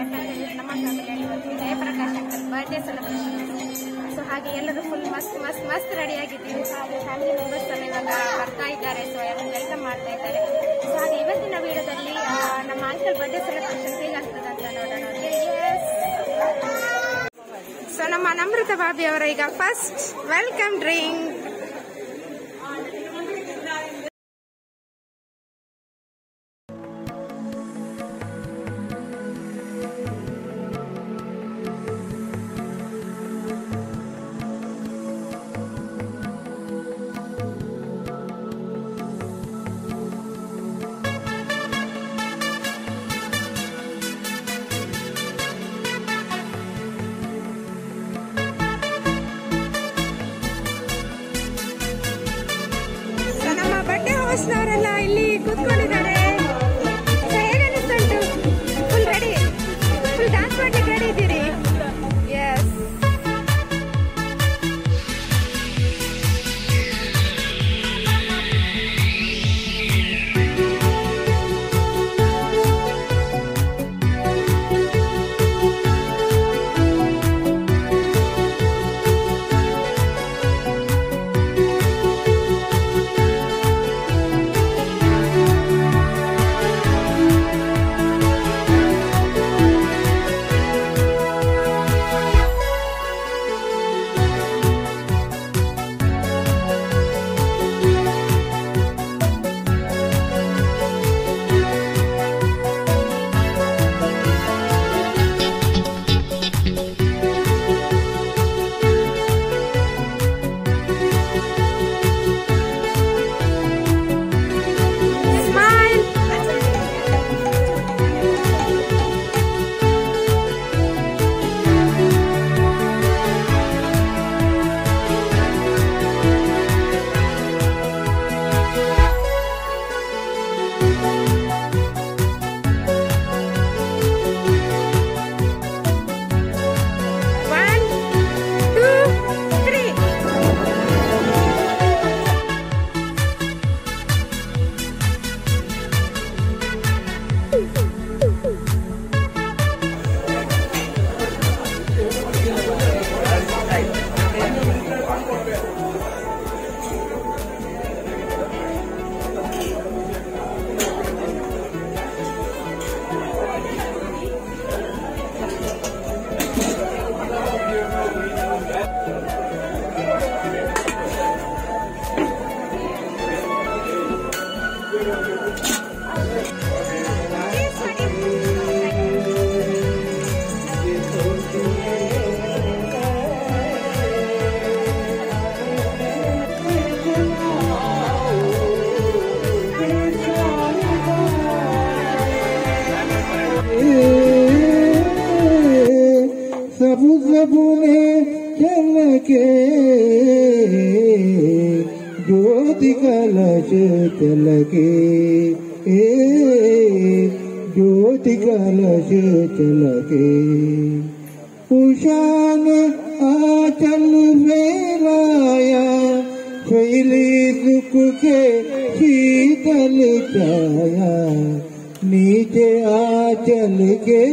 ಯಾಕಂದ್ರೆ ನಮ್ಮ ಫ್ಯಾಮಿಲಿಯಲ್ಲಿ ಒಂದು ಜಯಪ್ರಕಾಶ್ ಅಂಕಲ್ ಬರ್ಡೇ ಸೆಲೆಬ್ರೇಷನ್ ಇದೆ. ಸೊ ಹಾಗೆ ಎಲ್ಲರೂ ಫುಲ್ ಮಸ್ತ್ ರೆಡಿ ಆಗಿದ್ದೀವಿ. ಸೊ ಹಾಗೆ ಫ್ಯಾಮಿಲಿ ಮೆಂಬರ್ಸ್ ಎಲ್ಲ ಇವಾಗ ಬರ್ತಾ ಇದ್ದಾರೆ. ಸೊ ವೆಲ್ಕಮ್ ಮಾಡ್ತಾ ಇದ್ದಾರೆ. ಸೊ ಹಾಗೆ ಇವತ್ತಿನ ವಿಡಿಯೋದಲ್ಲಿ ನಮ್ಮ ಅಂಕಲ್ ಬರ್ಡೇ ಸೆಲೆಬ್ರೇಷನ್ ಹೇಗಾಗ್ತದೆ ಅಂತ ನೋಡೋಣ. ಸೊ ನಮ್ಮ ನಮ್ರತ ಬಾಬಿ ಅವರ ಈಗ ಫಸ್ಟ್ ವೆಲ್ಕಮ್ ಡ್ರಿಂಕ್. ಅವರೆಲ್ಲ ಇಲ್ಲಿ ಕೂತ್ಕೊಂಡಿದ್ದಾರೆ. ಹೇಗನ್ನಿಸ್ತುಂಟು? ಫುಲ್ ರೆಡಿ, ಫುಲ್ ಡ್ಯಾನ್ಸ್ ಮಾಡ್ಲಿಕ್ಕೆ ರೆಡಿ ಇದ್ದೀರಿ? ಎಸ್. सबने चल के ज्योति कलश चल के ज्योति कलश चल के उषान आचल मेराया फैली सुख के शीतल छाया नीचे आचल के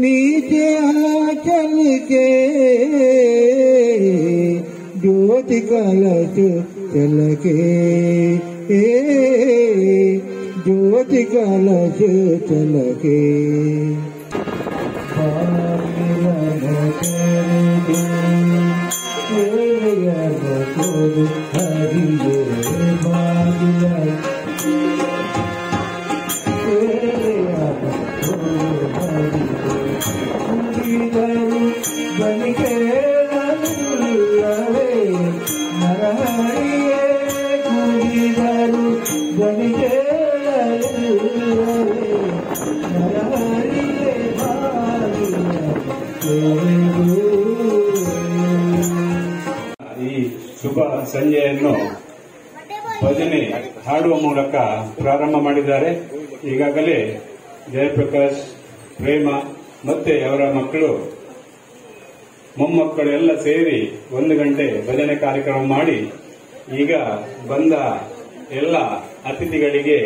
नीचे आचल के ज्योति कलश चल के ज्योति कलश चल के ಈ ಶುಭ ಸಂಜೆಯನ್ನು ಭಜನೆ ಹಾಡುವ ಮೂಲಕ ಪ್ರಾರಂಭ ಮಾಡಿದ್ದಾರೆ. ಈಗಾಗಲೇ ಜಯಪ್ರಕಾಶ್, ಪ್ರೇಮ ಮತ್ತೆ ಅವರ ಮಕ್ಕಳು, ಮೊಮ್ಮಕ್ಕಳು ಎಲ್ಲ ಸೇರಿ 1 ಗಂಟೆ ಭಜನೆ ಕಾರ್ಯಕ್ರಮ ಮಾಡಿ ಈಗ ಬಂದ ಎಲ್ಲ ಅತಿಥಿಗಳಿಗೆ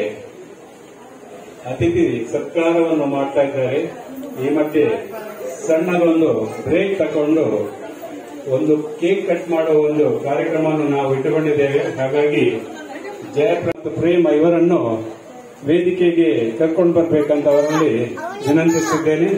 ಅತಿಥಿ ಸತ್ಕಾರವನ್ನು ಮಾಡ್ತಾ ಇದ್ದಾರೆ. ಈ ಮಧ್ಯೆ ಸಣ್ಣದೊಂದು ಬ್ರೇಕ್ ತಕೊಂಡು ಒಂದು ಕೇಕ್ ಕಟ್ ಮಾಡುವ ಒಂದು ಕಾರ್ಯಕ್ರಮವನ್ನು ನಾವು ಇಟ್ಟುಕೊಂಡಿದ್ದೇವೆ. ಹಾಗಾಗಿ ಜಯಪ್ರಕಾಶ್ ಪ್ರೇಮ ಇವರನ್ನು ವೇದಿಕೆಗೆ ಕರ್ಕೊಂಡು ಬರಬೇಕಂತ ಅವರಲ್ಲಿ ವಿನಂತಿಸುತ್ತೇನೆ.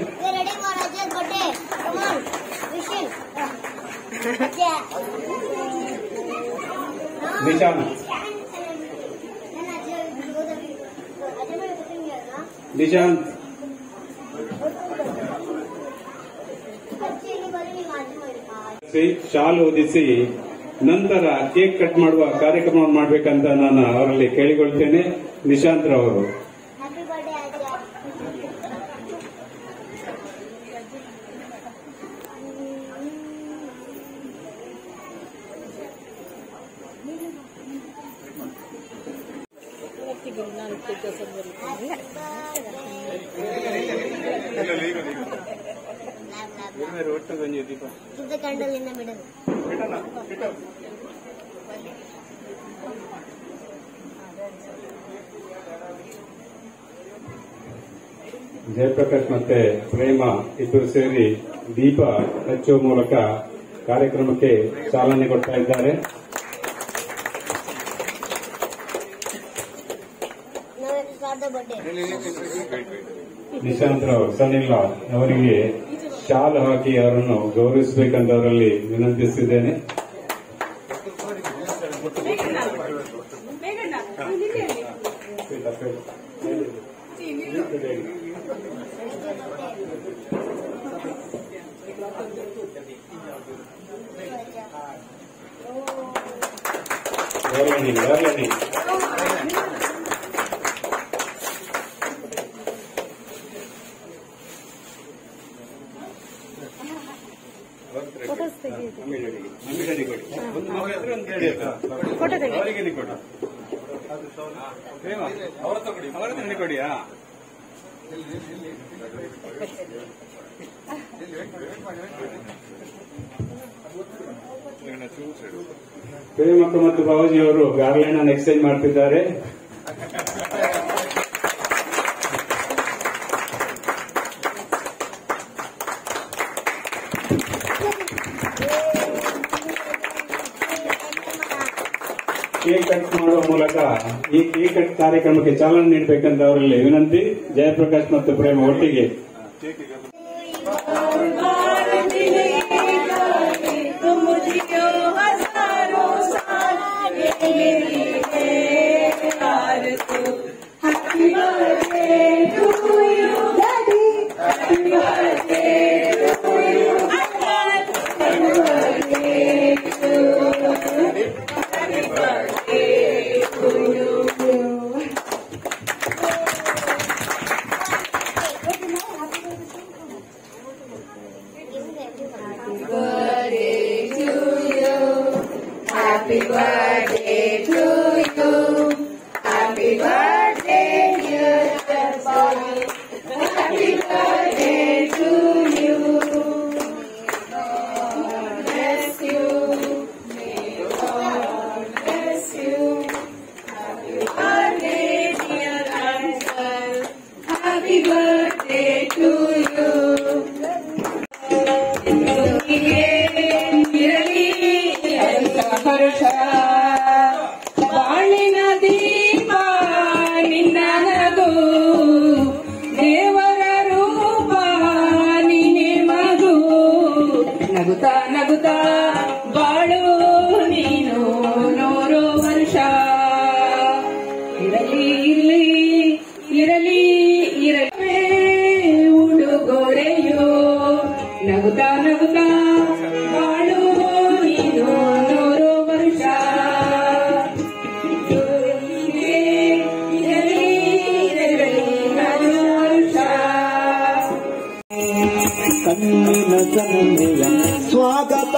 ನಿಶಾಂತ್ ಶಾಲು ಹೊದಿಸಿ ನಂತರ ಕೇಕ್ ಕಟ್ ಮಾಡುವ ಕಾರ್ಯಕ್ರಮವನ್ನು ಮಾಡಬೇಕಂತ ನಾನು ಅವರಲ್ಲಿ ಕೇಳಿಕೊಳ್ತೇನೆ. ನಿಶಾಂತ್ ರವರು ಜಯಪ್ರಕಾಶ್ ಮತ್ತೆ ಪ್ರೇಮ ಇಬ್ಬರು ಸೇರಿ ದೀಪ ಹಚ್ಚುವ ಮೂಲಕ ಕಾರ್ಯಕ್ರಮಕ್ಕೆ ಚಾಲನೆ ಕೊಡ್ತಾ ಇದ್ದಾರೆ. ನಿಶಾಂತ್ ರಾವ್ ಸನ್ನಿಲ್ಲ ಅವರಿಗೆ ಶಾಲು ಹಾಕಿ ಅವರನ್ನು ಗೌರವಿಸಬೇಕಂತ ಅವರಲ್ಲಿ ವಿನಂತಿಸಿದ್ದೇನೆ. ಕೊಡಿಯಾ ಪ್ರೇಮಕ್ಕ ಮತ್ತು ಬಾಬುಜಿ ಅವರು ಗಾರ್ಲೆಂಡ್ ಅನ್ನು ಎಕ್ಸ್ಚೇಂಜ್ ಮಾಡ್ತಿದ್ದಾರೆ. ಕೇಕ್ ಕಟ್ ಮಾಡುವ ಮೂಲಕ ಈ ಕೇಕ್ ಕಟ್ ಕಾರ್ಯಕ್ರಮಕ್ಕೆ ಚಾಲನೆ ನೀಡಬೇಕಂತ ಅವರಲ್ಲಿ ವಿನಂತಿ. ಜಯಪ್ರಕಾಶ್ ಮತ್ತು ಪ್ರೇಮ ಒಟ್ಟಿಗೆ Happy birthday to you. Happy birthday, dear boy. Happy birthday to you. God bless you. May God bless you. Happy birthday, dear uncle. Happy birthday to you. ಬಾಳಿನ ದೀಪ ನಿನ್ನ ನಗು ದೇವರ ರೂಪ ನಿನ್ನೆ ಮಗು ನಗುತ್ತಾ ನಗುತ್ತಾ ಬಾಳು ನೀನು 100 ವರ್ಷ ಇರಲಿ ಇರಲಿ ಇರಲಿ ಇರಲೇ ಉಡುಗೊರೆಯೋ ನಗುತ್ತಾ ನಗುತ್ತಾ ಬಾಳು ನೀನು 100 ವರ್ಷ ಕಣ್ಣಿನ ಜನನೆಯ ಸ್ವಾಗತ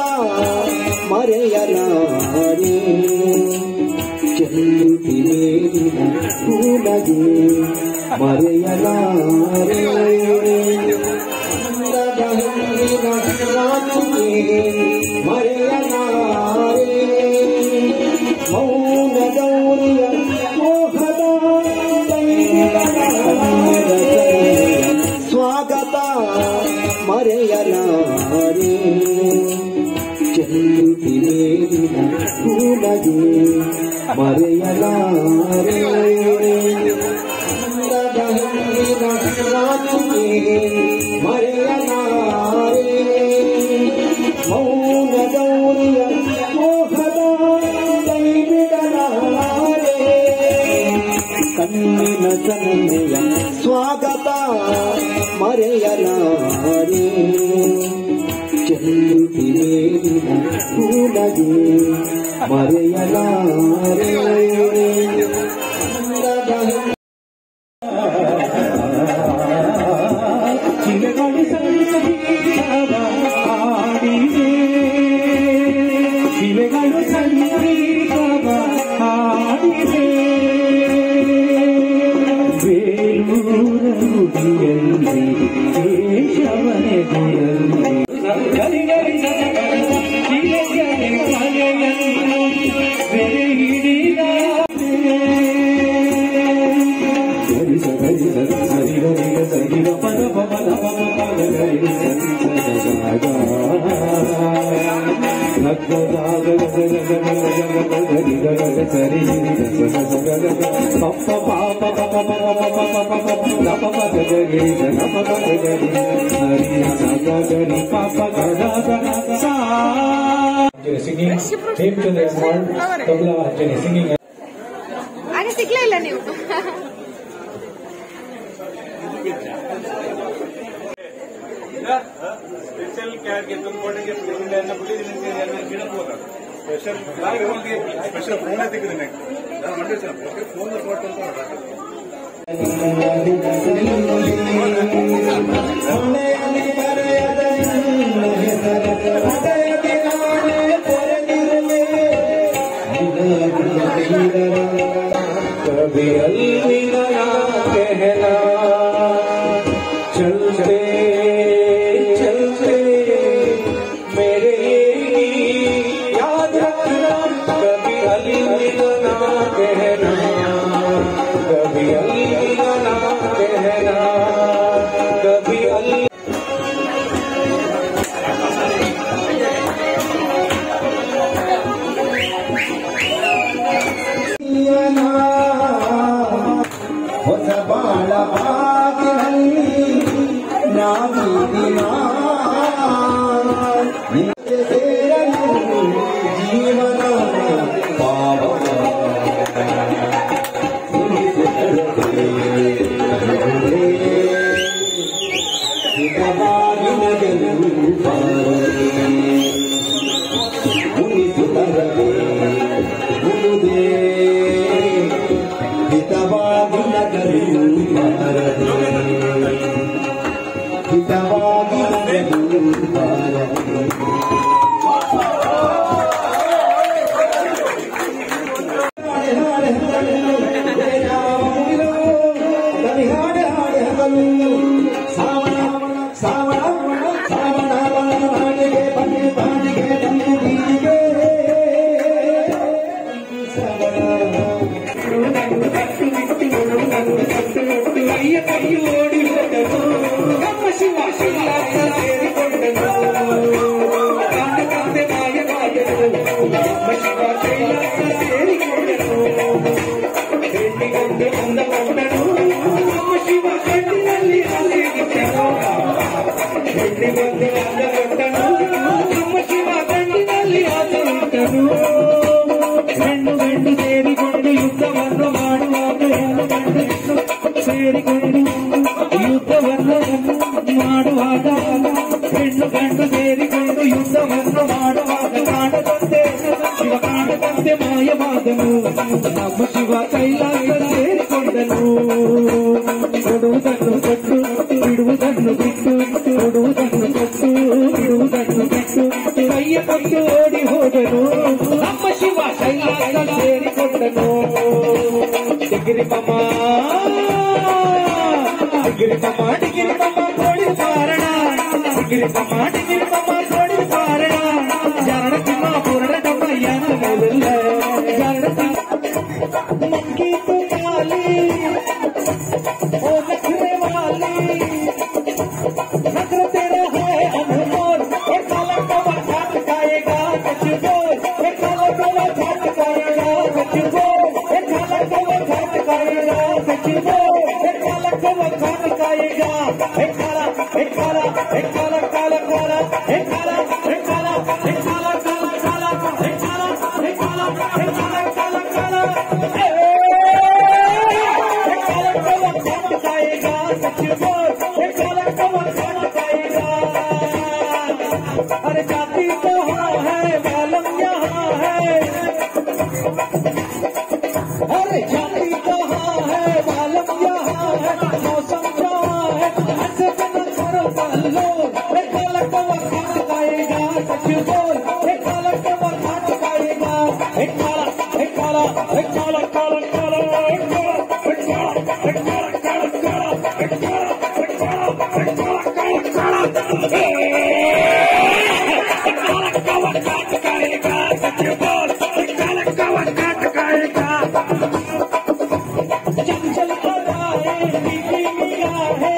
ಮರೆಯಲಾರೆ ಚೆಲ್ಲುತ್ತಿರೇನಿನ ಕೂಲಗೆ ಮರೆಯಲಾರೆ ಅಂದದ ಹಣ್ಣಿನ ರಾಣಿಗೆ ಮರೆಯಲಾರೆ ಮೌನ ಗೌರಿಯ ಮೋಹದ ಕೈಗಳ ಮರೆಯಲಾರೆ ಚಂದ್ರುತಿಲೇರಿನ ಕೂಲಗೆ ಮರೆಯಲಾರೆ ಅಂದದ ಹಣ್ಣಿನ ರಾಣಿಗೆ ಮರೆಯಲಾರೆ ಮೌನ ಗೌರಿಯ ಮೋಹದ ಕೈ ಬಿಡಲಾರೆ ಕಣ್ಣಿನ ಸನ್ನೆಯ ಸ್ವಾಗತ ಮರೆಯಲಾರೆ ಚಂದ್ರುತಿಲೇರಿನ ಕೂಲಗೆ ಮರೆಯಲಾರೆ ಚಿಲಗಳು ಸಂಗೀತವಾಡಿದೆ ಶಿಲೆಗಳು ಸಂಗೀತವಾಡಿದೆ ಬೇಲೂರಲ್ಲಿ ಕೇಶವನೆ ಗುರಲ್ಲಿ ಗರಿ ಗರಿ ಶಿಲೆಗರೆ ಕಲೆಯನ್ನು ಬೆರೆ ಹಿಡಿದ ಗರಿ ಸರಿ ಸರಿ ಗರಿ ಸರಿ ಪದ ಪದ ಪದ ಗರಿ ಸರಿ ಸರಿ ಪಪ್ಪ ಪಾಪ singing Hemchandra Kumar Tabla Anjani singing ಹಾಗೆ ಸಿಗ್ಲೇ ಇಲ್ಲ ನೀವು ಸ್ಪೆಷಲ್ ಕ್ಯಾರ್ಗೆ ತುಂಬಿಕೊಂಡೆಗೆ ಗಿಡಬಹುದು ಸ್ಪೆಷಲ್ ಸ್ಪೆಷಲ್ ಫೋನ್ ತೆಗೆದಿನಿ ನಾನು ಮಂಡ್ಯ ಫೋನ್ ಫೋಟೋ कभी अलविदा कहना चलते चलते मेरे याद रखना कभी अलविदा कहना कभी अलविदा कहना कभी ಬಾಳ ಬಾಗಿನಲ್ಲಿ ನಾವಿದಿನ ಸೇರಲು ಜೀವನ ಪಾವನ ಹಿತವಾಗಿನ ಗೆಲುವು ಉಳಿಸುತ್ತರದೆ ಉಳಿದೇ ಹಿತವಾಗಿನ ಗೆಲುವು ಹಿತವಾಗಿನ ಗೆಲುವು ಗಂಡು ಗಂಡು ಸೇರಿಕೊಂಡು ಯುದ್ಧವನ್ನು ಮಾಡುವಾಗ ಸೇರಿಕೊಂಡು ಯುದ್ಧವನ್ನು ಮಾಡುವಾಗ ಹೆಣ್ಣು ಗಂಡು ಸೇರಿಕೊಂಡು ಯುದ್ಧವನ್ನು ಮಾಡುವಾಗ ಕಾಣದಂತೆ ಶಿವ ಕಾಣದಂತೆ ಮಾಯವಾದನು ನಮ್ಮ ಶಿವ ಕೈಲಾಸ ಸೇರಿಕೊಂಡನು ಕೊಡುವುದನ್ನು ಕೊಟ್ಟು ಬಿಡುವುದನ್ನು ಬಿಟ್ಟು ಕೊಡುವುದನ್ನು ಕೊಟ್ಟು ಬಿಡುವುದನ್ನು ಬಿಟ್ಟು ಕೈಯ ಕೊಟ್ಟು ಓಡಿ ಹೋದನು ನಮ್ಮ ಶಿವ ಕೈಲಾಸ ಸೇರಿಕೊಂಡನು ಡಿಗಿರಿ ಪಮ್ಮ ಡಿಗಿರಿ ಪಮ್ಮ ಡಿಗಿರಿ ಪಮ್ಮ ಕೋಡಿ ಕಾರಣ ಡಿಗಿರಿ ಪಮ್ಮ ಡಿಗಿರಿ ಪಮ್ಮ ಕೋಡಿ ಕಾರಣ ಜರಣ ತಿಮ್ಮ ಪೂರ್ಣ ಡಬ್ಬ ಯಾನ ಮೇಲಿಲ್ಲ ಜರಣ ಮಂಕಿ ತುಮಾಲಿ ओ नखरे वाली नखरे तेरे है को वो कौन खाएगा? हे काला हे काला हे काला काला काला हे काला हे काला हे काला काला काला हे काला हे काला हे काला काला काला हे काला को वो कौन खाएगा? सच बोल हे काला को वो कौन खाएगा? अरे जाति कहाँ है मालूम यहाँ है, अरे जाति कहाँ है मालूम यहाँ है, मौसम जहाँ है ऐसे बिना करो पल्लो। हे काला को वो कौन खाएगा? सच बोल हे काला को वो कौन खाएगा? हे काला हे काला हे काला काला काला हे काला हे काला हे काला काला काला हे काला हे काला हे काला काला काला सच बोल हे काला को वो कौन खाएगा? चंचल अदाए मीठी मिया है,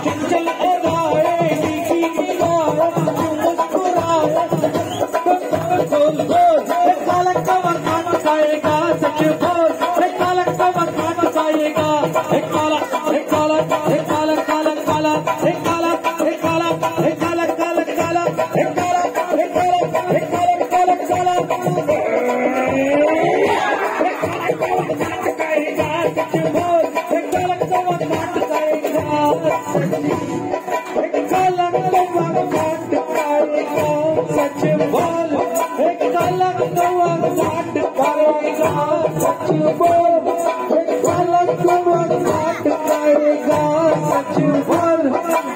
चंचल अदाए मीठी मिया है, मुस्कुराए बोल बोल हे काला को वो कौन खाएगा? सच बोल हे काला को वो कौन खाएगा? हे काला हे काला हे काला काला काला हे काला हे काला हे काला काला काला हे काला हे काला हे काला काला काला सच बोल हे काला को वो काट पाएगा? सच बोल हे काला को वो काट पाएगा? सच बोल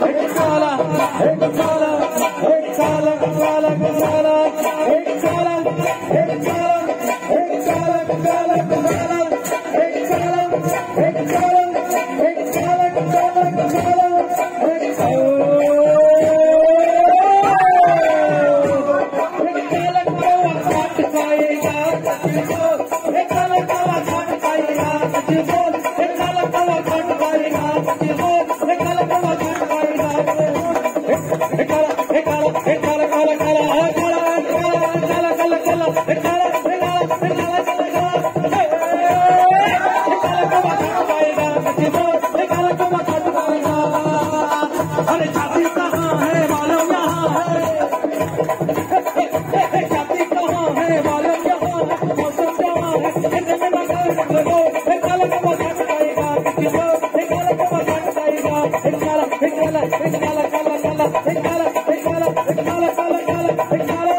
हे काला हे काला हे काला काला काला हे काला हे काला हे काला काला काला हे काला हे काला हे काला काला काला हे काला को वो काट खाएगा? हे काला को वो काट खाएगा? सच बोल हे काला को वो काट खाएगा? सच बोल हे काला को वो काट खाएगा? हे काला हे काला हे काला काला काला हे काला काला काला काला काला हे काला हे काला हे काला काला काला हे काला को वो काट खाएगा? सच बोल हे काला को वो काट खाएगा? अरे जाति कहाँ है मालूम यहाँ है, जाति कहाँ है मालूम यहाँ है, मौसम जहाँ है ऐसे में ना करो। हे काला को वो काट खाएगा? सच बोल हे काला को वो काट खाएगा? हे काला हे काला हे काला काला काला हे काला हे काला हे काला काला काला हे काला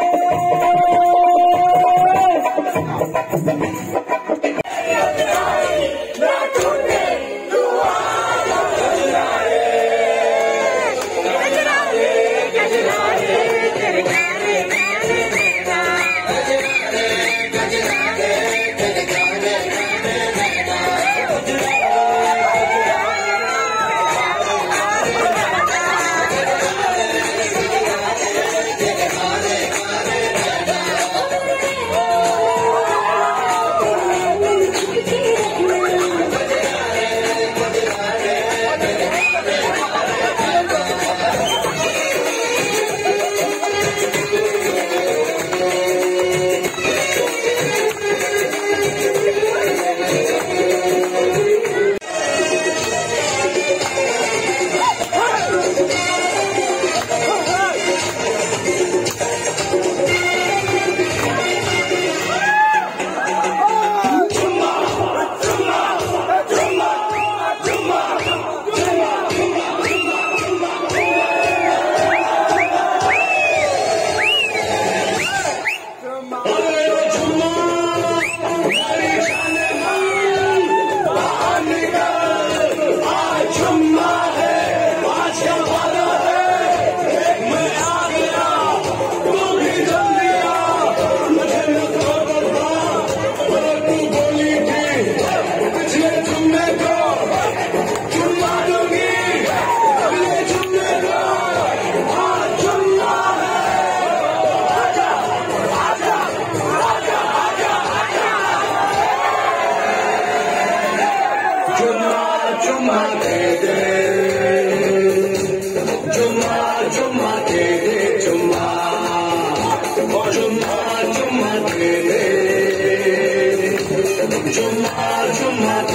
Chumma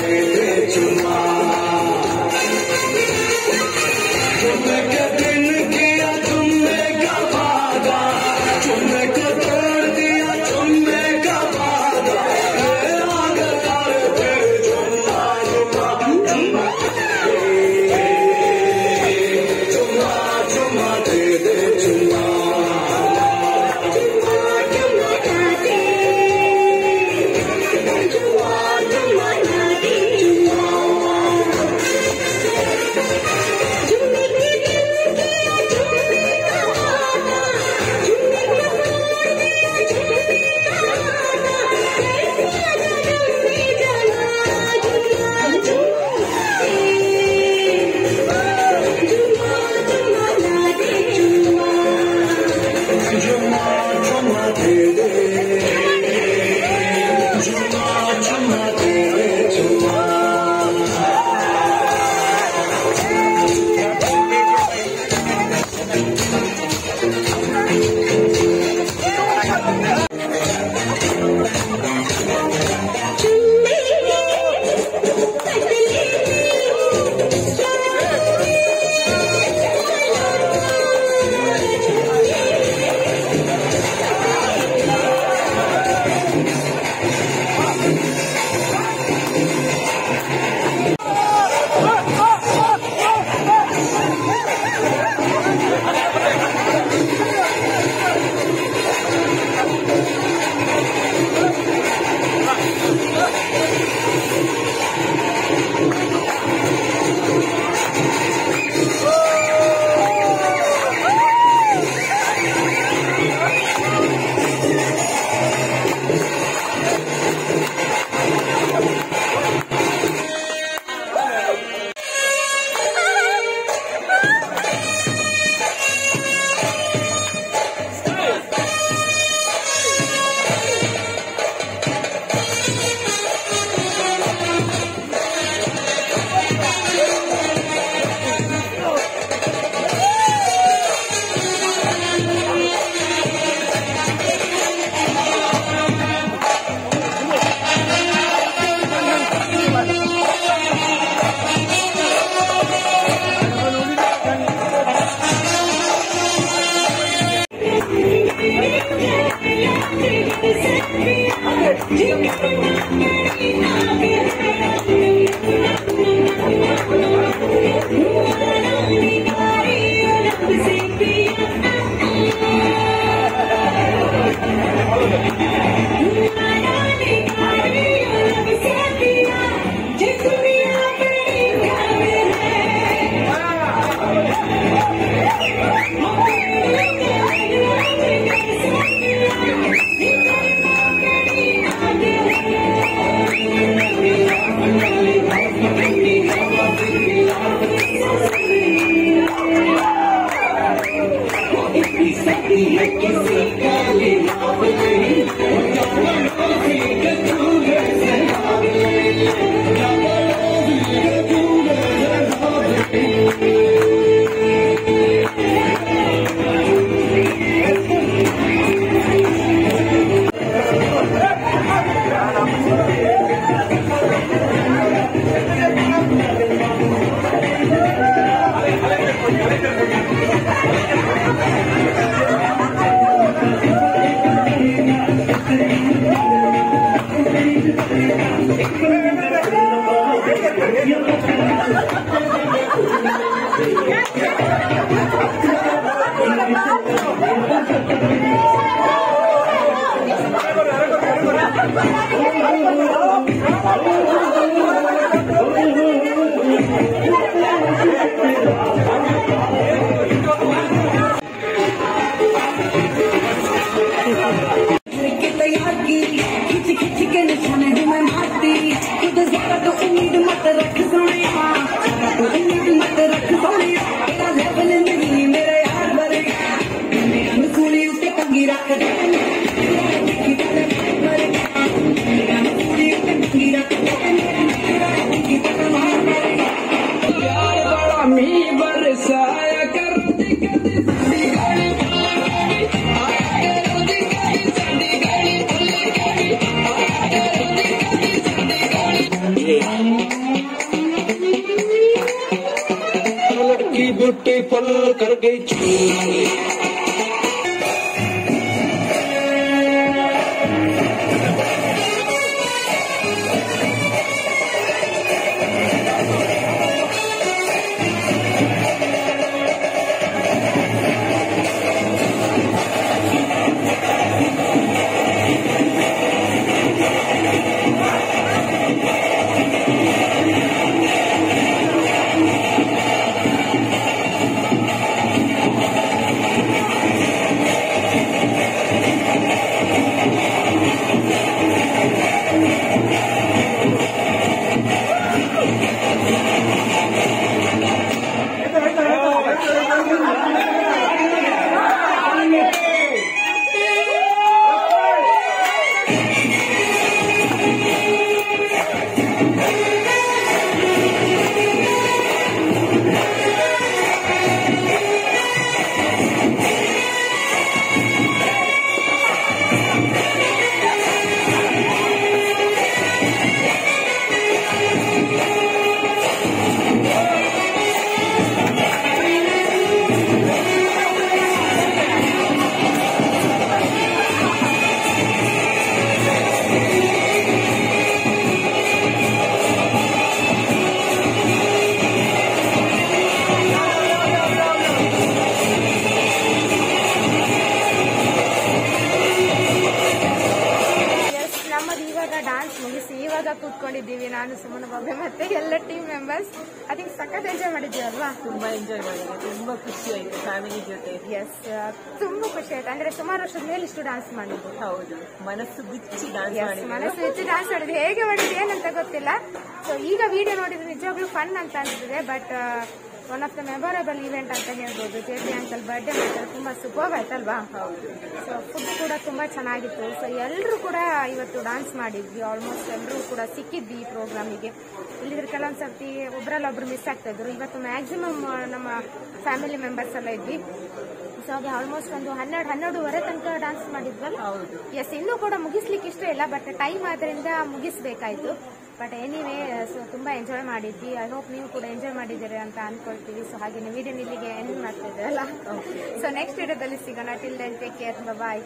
Yeah. लड़की ब्यूटीफुल कर गई ಕೂತ್ಕೊಂಡಿದ್ದೀವಿ ನಾನು ಸುಮನ ಬಾಬೆ ಮತ್ತೆ ಎಲ್ಲ ಟೀಮ್ ಮೆಂಬರ್ಸ್. ಐ ಥಿಂಕ್ ಸಖತ್ ಎಂಜಾಯ್ ಮಾಡಿದ್ದೀವಿ ಅಲ್ವಾ? ತುಂಬಾ ಎಂಜಾಯ್ ಮಾಡಿದ್ವಿ, ತುಂಬಾ ಖುಷಿ ಆಯ್ತು ಫ್ಯಾಮಿಲಿ ಜೊತೆ. ಎಸ್, ತುಂಬಾ ಖುಷಿ ಆಯ್ತು. ಅಂದ್ರೆ ಸುಮಾರು ವರ್ಷದ ಮೇಲೆ ಇಷ್ಟು ಡಾನ್ಸ್ ಮಾಡಿದ್ದು. ಹೌದು, ಮನಸ್ಸು ಬಿಚ್ಚಿ ಡಾನ್ಸ್ ಮಾಡಿದ್ವಿ. ಮನಸ್ಸು ಬಿಚ್ಚಿ ಡಾನ್ಸ್ ಮಾಡಿದ್ವಿ. ಹೇಗೆ ಮಾಡಿದ್ವಿ ಏನಂತ ಗೊತ್ತಿಲ್ಲ. ಸೊ ಈಗ ವಿಡಿಯೋ ನೋಡಿದ್ರೆ ನಿಜವಾಗ್ಲೂ ಫನ್ ಅಂತ ಅನ್ಸಿದೆ. But one of the memorable event ಅಂತ ಹೇಳ್ಬೋದು. ಜೆಪಿ ಅಂಕಲ್ ಬರ್ಡೇ ಮಾಡ್ತಾರೆ, ತುಂಬಾ ಸೂಪರ್ ಆಯ್ತಲ್ವಾ? ಸೊ ಫುಡ್ ಕೂಡ ತುಂಬಾ ಚೆನ್ನಾಗಿತ್ತು. ಸೊ ಎಲ್ಲರೂ ಕೂಡ ಇವತ್ತು ಡಾನ್ಸ್ ಮಾಡಿದ್ವಿ. ಆಲ್ಮೋಸ್ಟ್ ಎಲ್ಲರೂ ಕೂಡ ಸಿಕ್ಕಿದ್ವಿ ಈ ಪ್ರೋಗ್ರಾಮಿಗೆ. ಇಲ್ಲಿದ್ರೆ ಕೆಲವೊಂದ್ ಸರ್ತಿ ಒಬ್ರಲ್ಲೊಬ್ರು ಮಿಸ್ ಆಗ್ತಾ ಇದ್ರು. ಇವತ್ತು ಮ್ಯಾಕ್ಸಿಮಮ್ ನಮ್ಮ ಫ್ಯಾಮಿಲಿ ಮೆಂಬರ್ಸ್ ಎಲ್ಲ ಇದ್ವಿ. ಸೊ ಹಾಗೆ ಆಲ್ಮೋಸ್ಟ್ ಒಂದು 12-12:30 ತನಕ ಡಾನ್ಸ್ ಮಾಡಿದ್ವಲ್ಲ. ಎಸ್, ಇನ್ನೂ ಕೂಡ ಮುಗಿಸ್ಲಿಕ್ಕೆ ಇಷ್ಟ ಇಲ್ಲ, ಬಟ್ ಟೈಮ್ ಆದ್ರಿಂದ ಮುಗಿಸ್ಬೇಕಾಯ್ತು. ಬಟ್ ಎನಿವೇ, ಸೊ ತುಂಬಾ ಎಂಜಾಯ್ ಮಾಡಿದ್ವಿ. ಐ ಹೋಪ್ ನೀವು ಕೂಡ ಎಂಜಾಯ್ ಮಾಡಿದ್ದೀರಿ ಅಂತ ಅನ್ಕೊಳ್ತೀವಿ. ಸೊ ಹಾಗೆ ವಿಡಿಯೋ ಇಲ್ಲಿಗೆ ಎಂಡ್ ಮಾಡ್ತಾ ಇದ್ದೀರಲ್ಲ. ಸೊ ನೆಕ್ಸ್ಟ್ ವಿಡಿಯೋದಲ್ಲಿ ಸಿಗೋಣ. Till then take care. ಬಾಯ್.